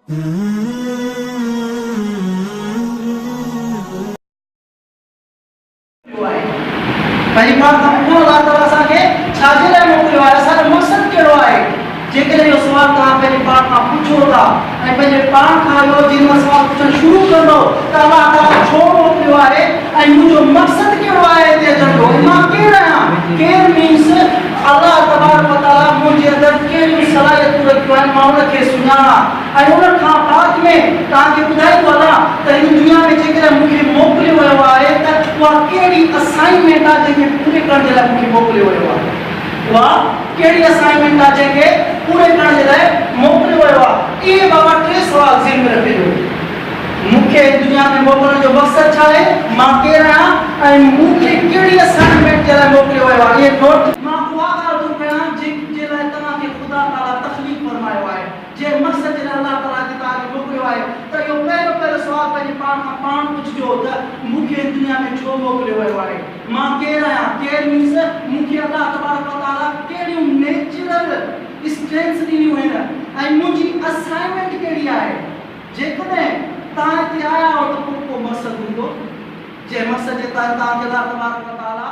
पंहिंजी पाण खां पुछो अलाह ताला असांखे छाजे लाइ मोकिलियो आहे, असांजो मक़सदु कहिड़ो आहे। जेकॾहिं इहो सुवाल तव्हां पंहिंजे पाण खां पुछो था ऐं पंहिंजे पाण खां इहो जेॾीमहिल सुवाल पुछणु शुरू कंदो त अलाह ताला छो मोकिलियो आहे ऐं मुंहिंजो मक़सदु कहिड़ो आहे हिते अचण जो, मां केरु आहियां। केरु मीन्स अलाह तबारक व तआला मुंहिंजे अंदरि कहिड़ियूं सलाहियतूं रखियूं आहिनि मां उनखे सुञाणा ऐं उन खां बाद में तव्हांखे ॿुधाईंदो अलाह त हिन दुनिया में जेकॾहिं मूंखे मोकिलियो वियो आहे त उहा कहिड़ी असाइनमेंट आहे जंहिंखे पूरे करण जे लाइ मूंखे मोकिलियो वियो आहे। उहा कहिड़ी असाइनमेंट आहे जंहिंखे पूरे करण जे लाइ मोकिलियो वियो आहे। इहे बाबा टे सुवाल ज़हन में रखिजो। मूंखे दुनिया में मोकिलण जो मक़सदु छा आहे, मां केरु आहियां ऐं मूंखे कहिड़ी असाइनमेंट जे लाइ मोकिलियो वियो आहे। इहे नोट मां उहा ॻाल्हि थो कयां जंहिंजे लाइ तव्हांखे ख़ुदा ताला तख़लीक़ फरमायो आहे, जंहिं मक़सद जे लाइ अलाह ताला तव्हांखे मोकिलियो आहे। त इहो पहिरियों सुवाल पंहिंजे पाण खां पाण पुछिजो त मूंखे दुनिया में छो मोकिलियो वियो आहे। मां केरु आहियां। केरु मीन्स मूंखे अलाह तबारक व तआला कहिड़ियूं नेचुरल स्ट्रेंथ्स ॾिनियूं आहिनि ऐं मुंहिंजी असाइनमेंट कहिड़ी आहे। जेकॾहिं तव्हां हिते आया आहियो त को मक़सदु हूंदो, जंहिं मक़सद जे तहत तव्हांखे अलाह तबारक व तआला